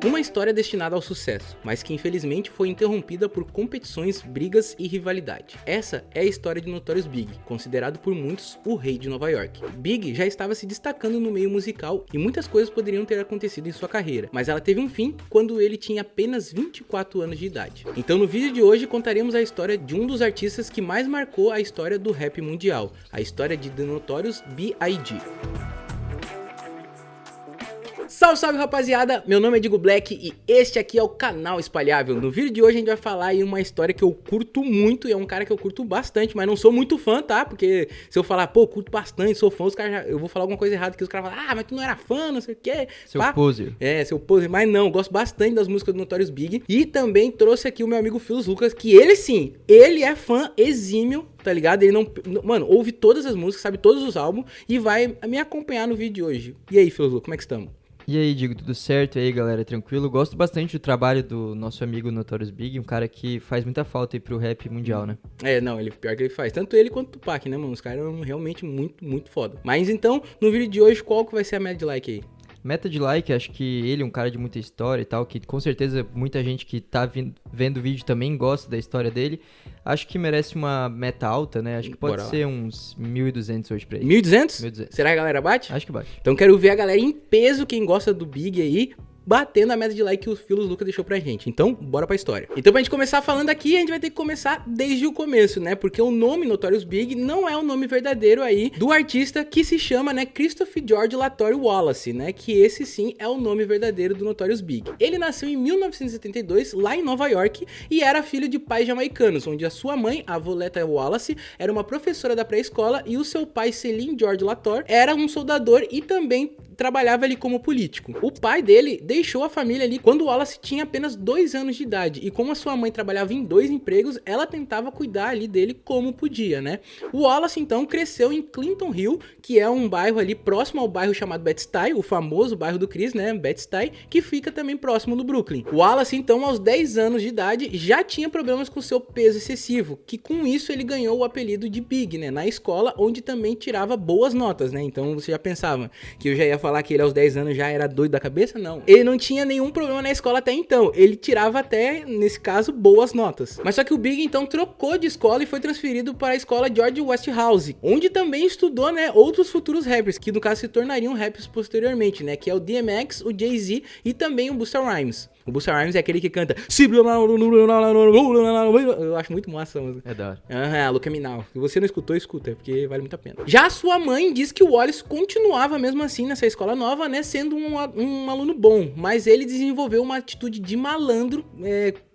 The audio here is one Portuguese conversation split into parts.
Uma história destinada ao sucesso, mas que infelizmente foi interrompida por competições, brigas e rivalidade. Essa é a história de Notorious Big, considerado por muitos o rei de Nova York. Big já estava se destacando no meio musical e muitas coisas poderiam ter acontecido em sua carreira, mas ela teve um fim quando ele tinha apenas 24 anos de idade. Então no vídeo de hoje contaremos a história de um dos artistas que mais marcou a história do rap mundial, a história de The Notorious B.I.G. Salve, salve rapaziada, meu nome é Digo Black e este aqui é o canal Espalhável. No vídeo de hoje a gente vai falar aí uma história que eu curto muito e é um cara que eu curto bastante, mas não sou muito fã, tá? Porque se eu falar, pô, curto bastante, sou fã, os caras eu vou falar alguma coisa errada que os caras falam, mas tu não era fã, não sei o quê. Seu poser. É, seu poser, mas não, gosto bastante das músicas do Notorious Big. E também trouxe aqui o meu amigo Philos Lucas, que ele sim, ele é fã exímio, tá ligado? Ele não, mano, ouve todas as músicas, sabe todos os álbuns e vai me acompanhar no vídeo de hoje. E aí, Philos Lucas, como é que estamos? E aí, Digo, tudo certo? E aí, galera, tranquilo? Gosto bastante do trabalho do nosso amigo Notorious Big, um cara que faz muita falta aí pro rap mundial, né? É, não, ele pior que ele faz. Tanto ele quanto o Tupac, né, mano? Os caras são realmente muito, muito foda. Mas então, no vídeo de hoje, qual que vai ser a média de like aí? Meta de like, acho que ele é um cara de muita história e tal, que com certeza muita gente que tá vendo o vídeo também gosta da história dele. Acho que merece uma meta alta, né? Acho que pode ser uns 1.200 hoje pra ele. 1.200? 1.200. Será que a galera bate? Acho que bate. Então quero ver a galera em peso, quem gosta do Big aí, batendo a meta de like que o Philos Lucas deixou pra gente. Então, bora pra história. Então, pra gente começar falando aqui, a gente vai ter que começar desde o começo, né? Porque o nome Notorious Big não é o nome verdadeiro aí do artista que se chama, né, Christopher George Latore Wallace, né? Que esse sim é o nome verdadeiro do Notorious Big. Ele nasceu em 1972, lá em Nova York, e era filho de pais jamaicanos, onde a sua mãe, a Voletta Wallace, era uma professora da pré-escola e o seu pai, Selim George Latore, era um soldador e também trabalhava ali como político. O pai dele deixou a família ali quando o Wallace tinha apenas 2 anos de idade, e como a sua mãe trabalhava em 2 empregos, ela tentava cuidar ali dele como podia, né? O Wallace então cresceu em Clinton Hill, que é um bairro ali próximo ao bairro chamado Bed-Stuy, o famoso bairro do Chris, né? Bed-Stuy, que fica também próximo do Brooklyn. O Wallace então, aos 10 anos de idade, já tinha problemas com seu peso excessivo, que com isso ele ganhou o apelido de Big, né? Na escola, onde também tirava boas notas, né? Então você já pensava que eu já ia falar que ele aos 10 anos já era doido da cabeça? Não. Ele não tinha nenhum problema na escola até então. Ele tirava até, nesse caso, boas notas. Mas só que o Big então trocou de escola e foi transferido para a escola George Westinghouse, onde também estudou, né, outros futuros rappers, que no caso se tornariam rappers posteriormente, né, que é o DMX, o Jay-Z e também o Busta Rhymes. O Busta Rhymes é aquele que canta. Eu acho muito massa essa música. É da hora. Look at me now. Se você não escutou, escuta, porque vale muito a pena. Já a sua mãe diz que o Wallace continuava mesmo assim nessa escola nova, né? Sendo um aluno bom. Mas ele desenvolveu uma atitude de malandro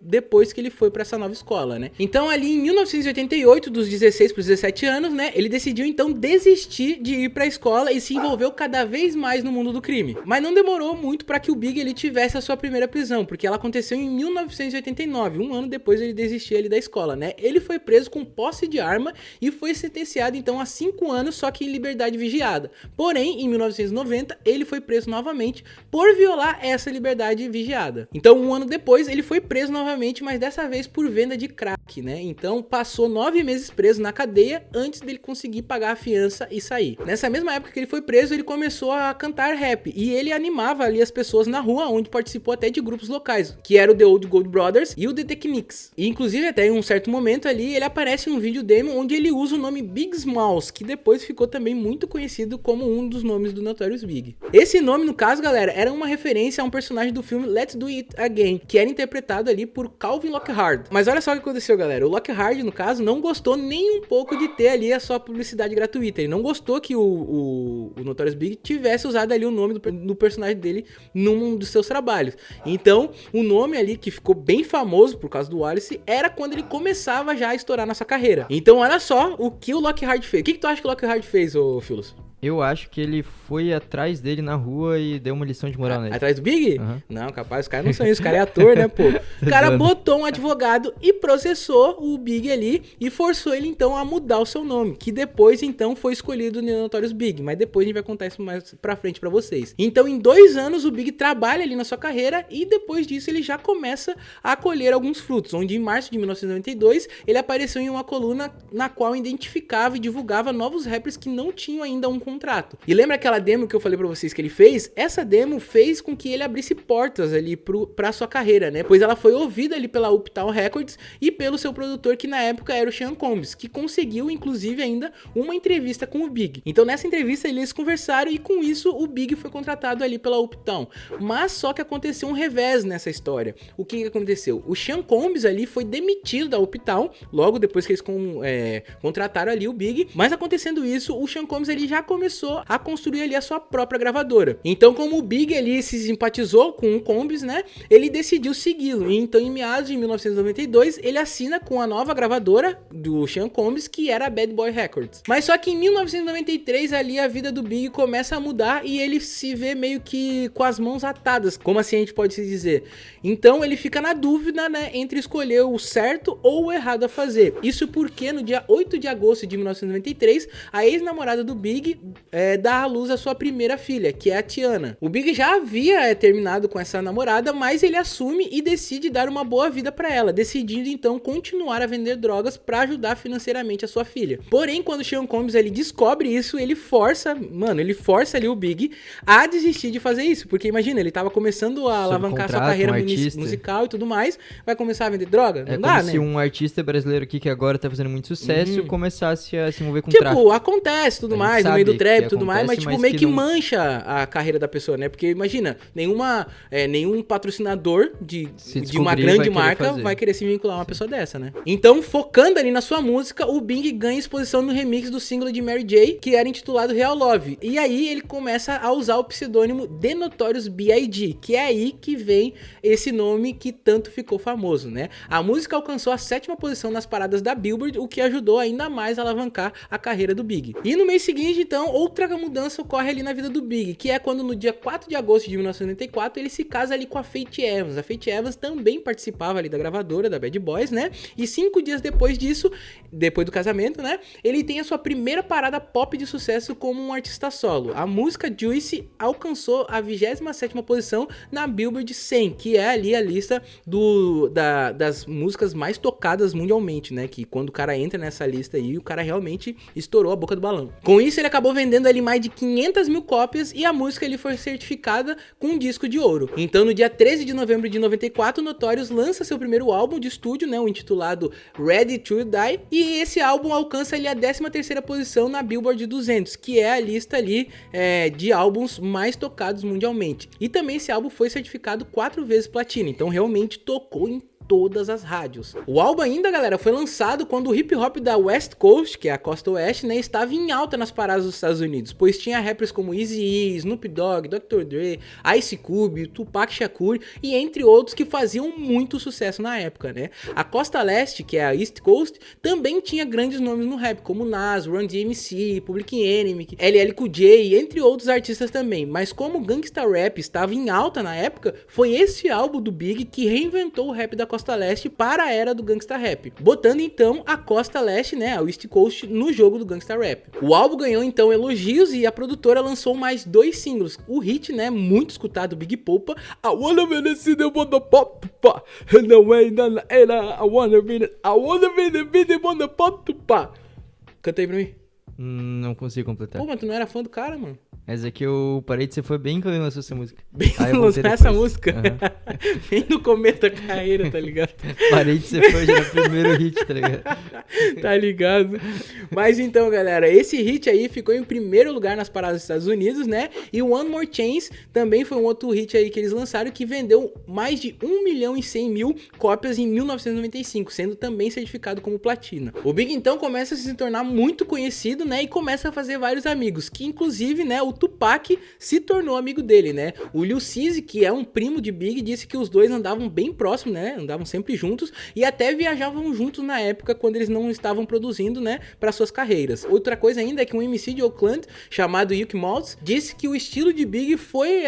depois que ele foi pra essa nova escola, né? Então ali em 1988, dos 16 pros 17 anos, né? Ele decidiu então desistir de ir pra escola e se envolveu cada vez mais no mundo do crime. Mas não demorou muito pra que o Big ele tivesse a sua primeira prisão, porque ela aconteceu em 1989, um ano depois ele desistir ali da escola, né? Ele foi preso com posse de arma e foi sentenciado então a 5 anos, só que em liberdade vigiada. Porém, em 1990, ele foi preso novamente por violar essa liberdade vigiada. Então, um ano depois, ele foi preso novamente, mas dessa vez por venda de crack, né? Então, passou 9 meses preso na cadeia antes dele conseguir pagar a fiança e sair. Nessa mesma época que ele foi preso, ele começou a cantar rap e ele animava ali as pessoas na rua, onde participou até de grupos locais, que era o The Old Gold Brothers e o The Techniques. E inclusive até em um certo momento ali, ele aparece num vídeo demo onde ele usa o nome Big Smalls, que depois ficou também muito conhecido como um dos nomes do Notorious Big. Esse nome, no caso, galera, era uma referência a um personagem do filme Let's Do It Again, que era interpretado ali por Calvin Lockhart. Mas olha só o que aconteceu, galera. O Lockhart, no caso, não gostou nem um pouco de ter ali a sua publicidade gratuita. Ele não gostou que o Notorious Big tivesse usado ali o nome do personagem dele num dos seus trabalhos. Então, o nome ali que ficou bem famoso por causa do Wallace era quando ele começava já a estourar na sua carreira. Então, olha só o que o Lockhart fez. O que tu acha que o Lockhart fez, ô Philos? Eu acho que ele foi atrás dele na rua e deu uma lição de moral nele. Atrás do Big? Uhum. Não, capaz, os caras não são isso, os caras é ator, né, pô? O cara botou um advogado e processou o Big ali e forçou ele, então, a mudar o seu nome, que depois, então, foi escolhido no Notorious Big, mas depois a gente vai contar isso mais pra frente pra vocês. Então, em 2 anos, o Big trabalha ali na sua carreira e depois disso ele já começa a colher alguns frutos, onde em março de 1992, ele apareceu em uma coluna na qual identificava e divulgava novos rappers que não tinham ainda um contrato. E lembra aquela demo que eu falei pra vocês que ele fez? Essa demo fez com que ele abrisse portas ali pra sua carreira, né? Pois ela foi ouvida ali pela Uptown Records e pelo seu produtor, que na época era o Sean Combs, que conseguiu, inclusive, ainda uma entrevista com o Big. Então, nessa entrevista, eles conversaram e com isso o Big foi contratado ali pela Uptown. Mas só que aconteceu um revés nessa história. O que aconteceu? O Sean Combs ali foi demitido da Uptown, logo depois que eles contrataram ali o Big. Mas acontecendo isso, o Sean Combs ele já começou a construir ali a sua própria gravadora. Então, como o Big ali se simpatizou com o Combs, né, ele decidiu segui-lo. E então, em meados de 1992, ele assina com a nova gravadora do Sean Combs, que era a Bad Boy Records. Mas só que em 1993 ali a vida do Big começa a mudar e ele se vê meio que com as mãos atadas, como assim a gente pode se dizer. Então ele fica na dúvida, né, entre escolher o certo ou o errado a fazer. Isso porque no dia 8 de agosto de 1993, a ex-namorada do Big dá à luz a sua primeira filha, que é a Tiana. O Big já havia terminado com essa namorada, mas ele assume e decide dar uma boa vida para ela, decidindo então continuar a vender drogas para ajudar financeiramente a sua filha. Porém, quando o Sean Combs ele descobre isso, ele força ali o Big a desistir de fazer isso, porque imagina, ele tava começando a alavancar sua carreira musical e tudo mais, vai começar a vender droga? Não dá, né? Se um artista brasileiro aqui que agora tá fazendo muito sucesso começasse a se envolver com tráfico. Tipo, acontece tudo mais, no meio do trap e tudo mais, mas tipo, meio que mancha a carreira da pessoa, né? Porque imagina, nenhum patrocinador de uma grande marca vai querer se vincular a uma pessoa dessa, né? Então, focando ali na sua música, o Big ganha exposição no remix do single de Mary J, que era intitulado Real Love. E aí ele começa a usar o pseudônimo The Notorious B.I.G., que é aí que vem esse nome que tanto ficou famoso, né? A música alcançou a 7ª posição nas paradas da Billboard, o que ajudou ainda mais a alavancar a carreira do Big. E no mês seguinte, então, outra mudança ocorre ali na vida do Big, que é quando no dia 4 de agosto de 1994 ele se casa ali com a Faith Evans. A Faith Evans também participava ali da gravadora da Bad Boys, né? E 5 dias depois disso, depois do casamento, né, ele tem a sua primeira parada pop de sucesso como um artista solo. A música Juicy alcançou a 27ª posição na Billboard 100, que é ali a lista das músicas mais tocadas mundialmente, né, que quando o cara entra nessa lista aí, o cara realmente estourou a boca do balão. Com isso, ele acabou vendendo ali mais de 500 mil cópias e a música ele foi certificada com um disco de ouro. Então, no dia 13 de novembro de 94, o Notorious lança seu primeiro álbum de estúdio, né, o intitulado Ready to Die, e esse álbum alcança ali a 13ª posição na Billboard 200, que é a lista ali de álbuns mais tocados mundialmente. E também esse álbum foi certificado 4 vezes platina, então realmente tocou em todas as rádios. O álbum ainda, galera, foi lançado quando o hip hop da West Coast, que é a costa oeste, né, estava em alta nas paradas dos Estados Unidos, pois tinha rappers como Eazy-E, Snoop Dogg, Dr. Dre, Ice Cube, Tupac Shakur e entre outros que faziam muito sucesso na época, né? A costa leste, que é a East Coast, também tinha grandes nomes no rap, como Nas, Run DMC, Public Enemy, LL Cool J, entre outros artistas também. Mas como o gangsta rap estava em alta na época, foi esse álbum do Big que reinventou o rap da costa leste para a era do gangsta rap, botando então a costa leste, né, a East Coast, no jogo do gangsta rap. O álbum ganhou então elogios e a produtora lançou mais 2 singles. O hit, né, muito escutado, Big Popa, I wanna be the city on the pop, and the way that I wanna be the on the pop. Canta aí pra mim. Não consigo completar. Pô, mas tu não era fã do cara, mano? Mas é que eu parei de ser fã bem quando lançou essa música. Bem quando lançou essa música? Uhum. Bem no começo da carreira, tá ligado? Parei de ser fã já no primeiro hit, tá ligado? Tá ligado? Mas então, galera, esse hit aí ficou em primeiro lugar nas paradas dos Estados Unidos, né? E o One More Chance também foi um outro hit aí que eles lançaram que vendeu mais de 1.100.000 cópias em 1995, sendo também certificado como platina. O Big então começa a se tornar muito conhecido, né? E começa a fazer vários amigos, que inclusive, né, o Tupac se tornou amigo dele, né? O Lil Cease, que é um primo de Big, disse que os dois andavam bem próximos, né? Andavam sempre juntos e até viajavam juntos na época quando eles não estavam produzindo, né, para suas carreiras. Outra coisa ainda é que um MC de Oakland chamado Yuki Maltz disse que o estilo de Big foi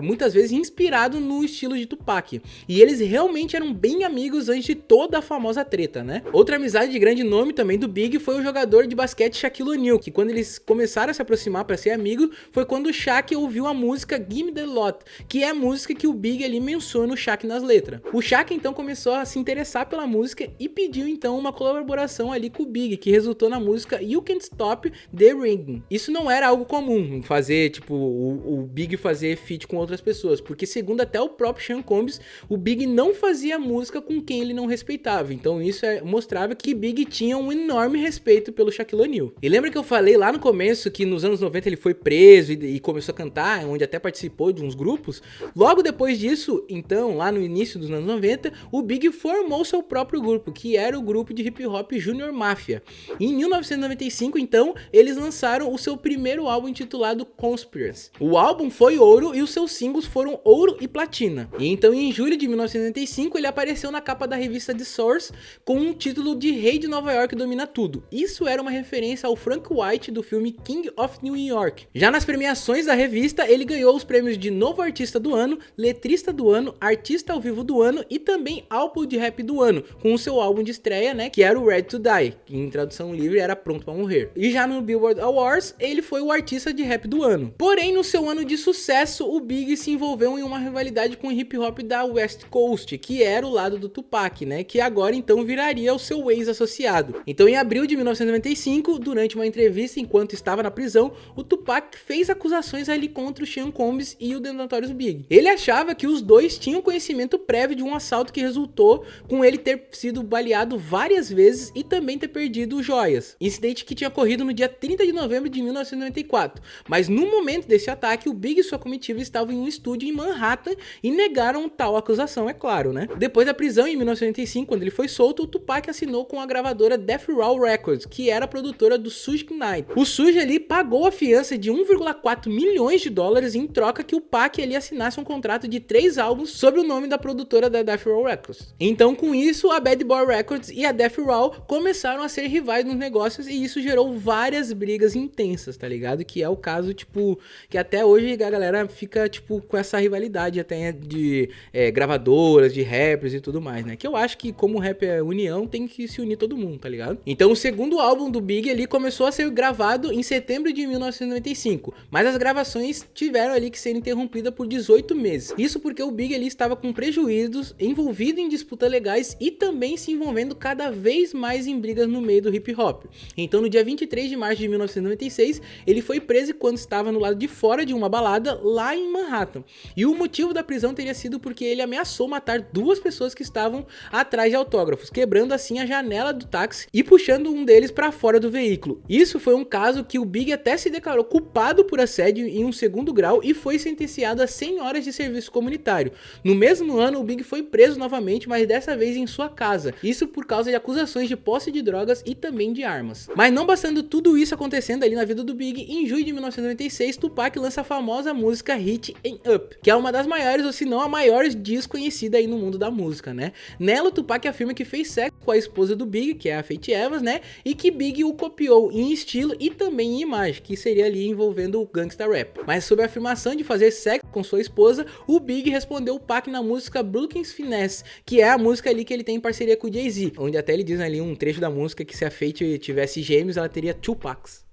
muitas vezes inspirado no estilo de Tupac. E eles realmente eram bem amigos antes de toda a famosa treta, né? Outra amizade de grande nome também do Big foi o jogador de basquete Shaquille Shaquille O'Neal, que quando eles começaram a se aproximar para ser amigos, foi quando o Shaq ouviu a música Gimme the Lot, que é a música que o Big ali menciona o Shaq nas letras. O Shaq então começou a se interessar pela música e pediu então uma colaboração ali com o Big, que resultou na música You Can't Stop the Ringing. Isso não era algo comum, fazer tipo o Big fazer feat com outras pessoas, porque segundo até o próprio Sean Combs, o Big não fazia música com quem ele não respeitava. Então isso mostrava que Big tinha um enorme respeito pelo Shaquille O'Neal. E lembra que eu falei lá no começo que nos anos 90 ele foi preso e começou a cantar, onde até participou de uns grupos? Logo depois disso, então, lá no início dos anos 90, o Big formou seu próprio grupo, que era o grupo de hip hop Junior Mafia. E em 1995, então, eles lançaram o seu primeiro álbum intitulado Conspiracy. O álbum foi ouro e os seus singles foram ouro e platina. E então, em julho de 1995, ele apareceu na capa da revista The Source com um título de Rei de Nova York Domina Tudo. Isso era uma referência ao Frank White do filme King of New York. Já nas premiações da revista, ele ganhou os prêmios de Novo Artista do Ano, Letrista do Ano, Artista ao Vivo do Ano e também Álbum de Rap do Ano, com o seu álbum de estreia, né, que era o Ready to Die, que em tradução livre era Pronto para Morrer. E já no Billboard Awards, ele foi o Artista de Rap do Ano. Porém, no seu ano de sucesso, o Big se envolveu em uma rivalidade com o hip hop da West Coast, que era o lado do Tupac, né, que agora então viraria o seu ex-associado. Então, em abril de 1995, durante uma entrevista enquanto estava na prisão, o Tupac fez acusações ali contra o Sean Combs e o The Notorious Big. Ele achava que os dois tinham conhecimento prévio de um assalto que resultou com ele ter sido baleado várias vezes e também ter perdido joias. Incidente que tinha ocorrido no dia 30 de novembro de 1994. Mas no momento desse ataque, o Big e sua comitiva estavam em um estúdio em Manhattan e negaram tal acusação, é claro, né? Depois da prisão, em 1995, quando ele foi solto, o Tupac assinou com a gravadora Death Row Records, que era a produtora do Suge Knight. O Suge ali pagou a fiança de 1,4 milhões de dólares em troca que o Pac ali assinasse um contrato de 3 álbuns sob o nome da produtora da Death Row Records. Então, com isso, a Bad Boy Records e a Death Row começaram a ser rivais nos negócios e isso gerou várias brigas intensas, tá ligado? Que é o caso, tipo, que até hoje a galera fica, tipo, com essa rivalidade até de gravadoras, de rappers e tudo mais, né? Que eu acho que como rap é união, tem que se unir todo mundo, tá ligado? Então, o segundo álbum do Big ali começou a ser gravado em setembro de 1995, mas as gravações tiveram ali que ser interrompidas por 18 meses. Isso porque o Big ali estava com prejuízos, envolvido em disputas legais e também se envolvendo cada vez mais em brigas no meio do hip hop. Então, no dia 23 de março de 1996, ele foi preso quando estava no lado de fora de uma balada lá em Manhattan. E o motivo da prisão teria sido porque ele ameaçou matar 2 pessoas que estavam atrás de autógrafos, quebrando assim a janela do táxi e puxando um deles para fora do veículo. Isso foi um caso que o Big até se declarou culpado por assédio em um segundo grau e foi sentenciado a 100 horas de serviço comunitário. No mesmo ano, o Big foi preso novamente, mas dessa vez em sua casa. Isso por causa de acusações de posse de drogas e também de armas. Mas não bastando tudo isso acontecendo ali na vida do Big, em julho de 1996, Tupac lança a famosa música Hit 'Em Up, que é uma das maiores, ou se não a maior disco conhecida aí no mundo da música, né? Nela, o Tupac afirma que fez sexo com a esposa do Big, que é a Faith Evans, né? E que Big o copiou em estilo e também em imagem, que seria ali envolvendo o gangsta rap. Mas sobre a afirmação de fazer sexo com sua esposa, o Big respondeu o Pac na música Brooklyn's Finesse, que é a música ali que ele tem em parceria com o Jay-Z, onde até ele diz ali um trecho da música que se a Faith tivesse gêmeos, ela teria Tupacs.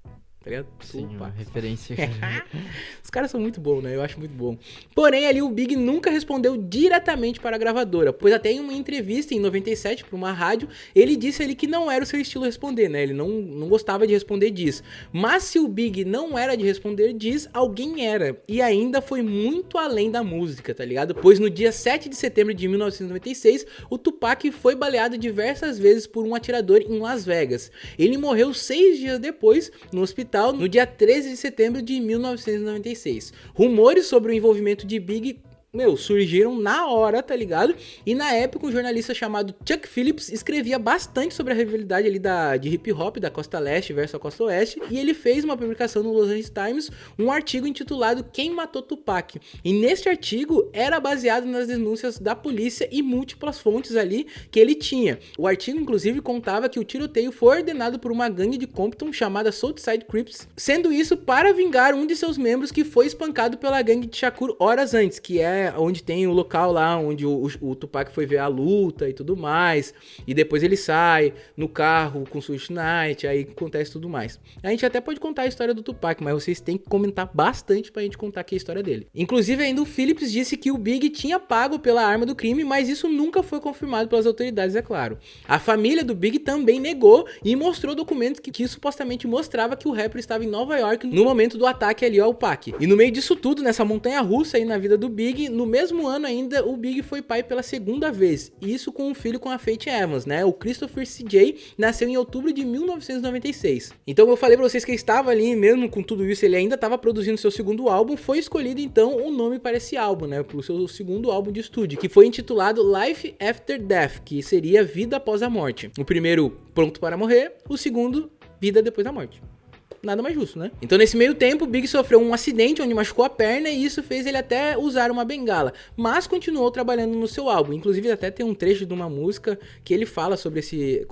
Tá ligado? Sim, uma referência. Os caras são muito bons, né? Eu acho muito bom. Porém, ali o Big nunca respondeu diretamente para a gravadora, pois até em uma entrevista em 97 para uma rádio, ele disse ali que não era o seu estilo responder, né? Ele não gostava de responder diz. Mas se o Big não era de responder diz, alguém era. E ainda foi muito além da música, tá ligado? Pois no dia 7 de setembro de 1996, o Tupac foi baleado diversas vezes por um atirador em Las Vegas. Ele morreu 6 dias depois no hospital no dia 13 de setembro de 1996. Rumores sobre o envolvimento de Big surgiram na hora, tá ligado? E na época um jornalista chamado Chuck Phillips escrevia bastante sobre a rivalidade ali de hip hop da Costa Leste versus a Costa Oeste, e ele fez uma publicação no Los Angeles Times, um artigo intitulado Quem Matou Tupac? E neste artigo era baseado nas denúncias da polícia e múltiplas fontes ali que ele tinha. O artigo inclusive contava que o tiroteio foi ordenado por uma gangue de Compton chamada Southside Crips, sendo isso para vingar um de seus membros que foi espancado pela gangue de Shakur horas antes, que é né, onde tem o local lá onde o Tupac foi ver a luta e tudo mais, e depois ele sai no carro com o Suge Knight, aí acontece tudo mais. A gente até pode contar a história do Tupac, mas vocês têm que comentar bastante pra gente contar aqui a história dele. Inclusive, ainda o Phillips disse que o Big tinha pago pela arma do crime, mas isso nunca foi confirmado pelas autoridades, é claro. A família do Big também negou e mostrou documentos que supostamente mostrava que o rapper estava em Nova York no momento do ataque ali ao Pac. E no meio disso tudo, nessa montanha russa aí na vida do Big, no mesmo ano ainda, o Big foi pai pela segunda vez. E isso com um filho com a Faith Evans, né? O Christopher C.J. nasceu em outubro de 1996. Então eu falei pra vocês que ele estava ali, mesmo com tudo isso, ele ainda estava produzindo seu segundo álbum. Foi escolhido então o nome para esse álbum, né? Pro seu segundo álbum de estúdio, que foi intitulado Life After Death, que seria Vida Após a Morte. O primeiro, Pronto para Morrer. O segundo, Vida Depois da Morte. Nada mais justo, né? Então, nesse meio tempo, o Big sofreu um acidente onde machucou a perna e isso fez ele até usar uma bengala, mas continuou trabalhando no seu álbum. Inclusive, até tem um trecho de uma música que ele fala sobre esse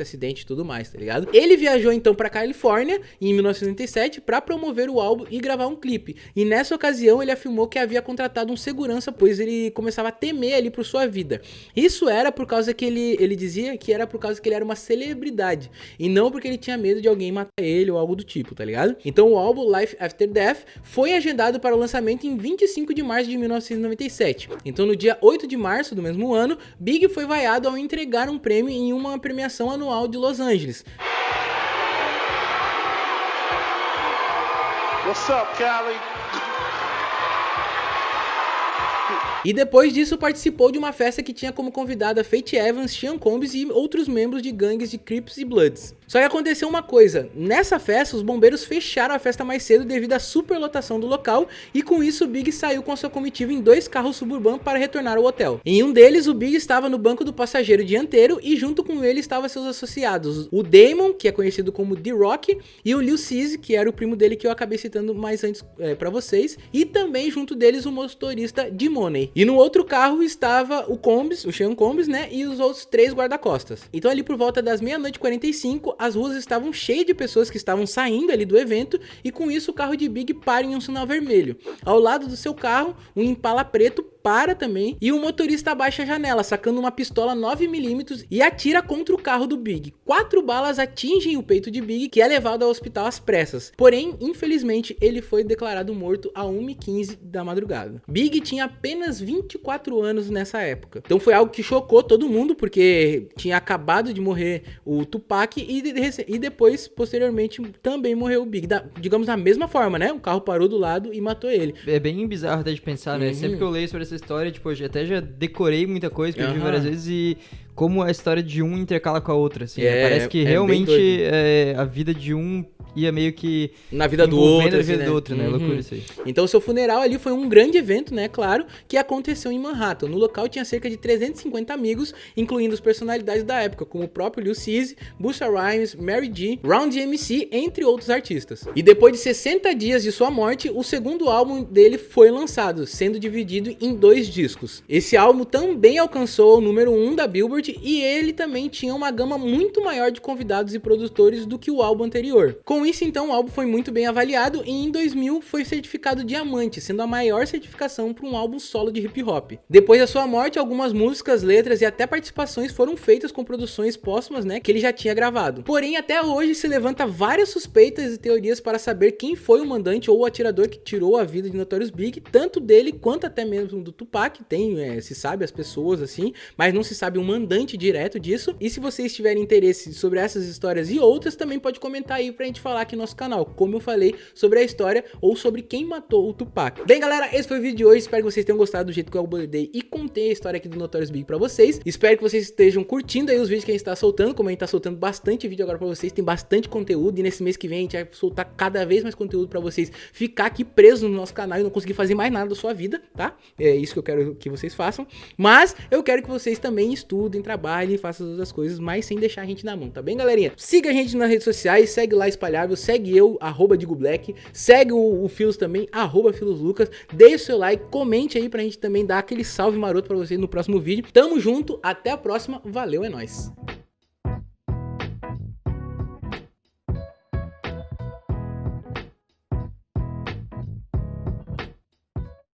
acidente e tudo mais, tá ligado? Ele viajou, então, pra Califórnia, em 1997, pra promover o álbum e gravar um clipe. E nessa ocasião, ele afirmou que havia contratado um segurança, pois ele começava a temer ali por sua vida. Isso era por causa que ele dizia que era por causa que ele era uma celebridade, e não porque ele tinha medo de alguém matar ele ou algo do tipo, tá ligado? Então o álbum Life After Death foi agendado para o lançamento em 25 de março de 1997. Então no dia 8 de março do mesmo ano, Big foi vaiado ao entregar um prêmio em uma premiação anual de Los Angeles. What's up, Cali? E depois disso participou de uma festa que tinha como convidada Faith Evans, Sean Combs e outros membros de gangues de Crips e Bloods. Só que aconteceu uma coisa, nessa festa os bombeiros fecharam a festa mais cedo devido à superlotação do local e com isso o Big saiu com a sua comitiva em 2 carros suburbanos para retornar ao hotel. Em um deles o Big estava no banco do passageiro dianteiro e junto com ele estavam seus associados, o Damon, que é conhecido como D-Rock, e o Lil Cease, que era o primo dele que eu acabei citando mais antes pra vocês, e também junto deles o motorista D-Money. E no outro carro estava o Combs, o Sean Combs, né, e os outros 3 guarda-costas. Então ali por volta das 00:45, as ruas estavam cheias de pessoas que estavam saindo ali do evento e com isso o carro de Big para em um sinal vermelho. Ao lado do seu carro, um Impala preto para também e o motorista abaixa a janela, sacando uma pistola 9mm e atira contra o carro do Big. 4 balas atingem o peito de Big, que é levado ao hospital às pressas. Porém, infelizmente, ele foi declarado morto a 1h15 da madrugada. Big tinha apenas 24 anos nessa época. Então foi algo que chocou todo mundo, porque tinha acabado de morrer o Tupac e depois, posteriormente, também morreu o Big. Digamos da mesma forma, né? O carro parou do lado e matou ele. É bem bizarro até de pensar, né? Sempre que eu leio sobre essa história, tipo, eu até já decorei muita coisa que eu vi várias vezes e como a história de um intercala com a outra, assim. Parece que realmente a vida de um ia meio que na vida do outro, a vida do outro, né? Loucura isso aí. Então o seu funeral ali foi um grande evento, né? Claro, que aconteceu em Manhattan. No local tinha cerca de 350 amigos, incluindo as personalidades da época, como o próprio Lil Cease, Busta Rhymes, Mary G, Round MC, entre outros artistas. E depois de 60 dias de sua morte, o segundo álbum dele foi lançado, sendo dividido em 2 discos. Esse álbum também alcançou o número 1 da Billboard e ele também tinha uma gama muito maior de convidados e produtores do que o álbum anterior. Com isso, então, o álbum foi muito bem avaliado e em 2000 foi certificado diamante, sendo a maior certificação para um álbum solo de hip hop. Depois da sua morte, algumas músicas, letras e até participações foram feitas com produções póstumas, né, que ele já tinha gravado. Porém, até hoje se levanta várias suspeitas e teorias para saber quem foi o mandante ou o atirador que tirou a vida de Notorious Big, tanto dele quanto até mesmo do Tupac. Se sabe as pessoas assim, mas não se sabe um mandante direto disso. E se vocês tiverem interesse sobre essas histórias e outras, também pode comentar aí pra gente falar aqui no nosso canal, como eu falei sobre a história ou sobre quem matou o Tupac. Bem, galera, esse foi o vídeo de hoje. Espero que vocês tenham gostado do jeito que eu abordei e contei a história aqui do Notorious Big pra vocês. Espero que vocês estejam curtindo aí os vídeos que a gente tá soltando, como a gente tá soltando bastante vídeo agora pra vocês, tem bastante conteúdo e nesse mês que vem a gente vai soltar cada vez mais conteúdo pra vocês ficar aqui presos no nosso canal e não conseguir fazer mais nada da sua vida, tá? É isso que eu quero que vocês façam, mas eu quero que vocês também estudem, trabalhem, façam todas as coisas, mas sem deixar a gente na mão, tá bem, galerinha? Siga a gente nas redes sociais, segue lá Espalhável, segue eu, @DigoBlack, segue o Filos também, @FilosLucas, deixe o seu like, comente aí pra gente também dar aquele salve maroto pra vocês no próximo vídeo. Tamo junto, até a próxima, valeu, é nóis!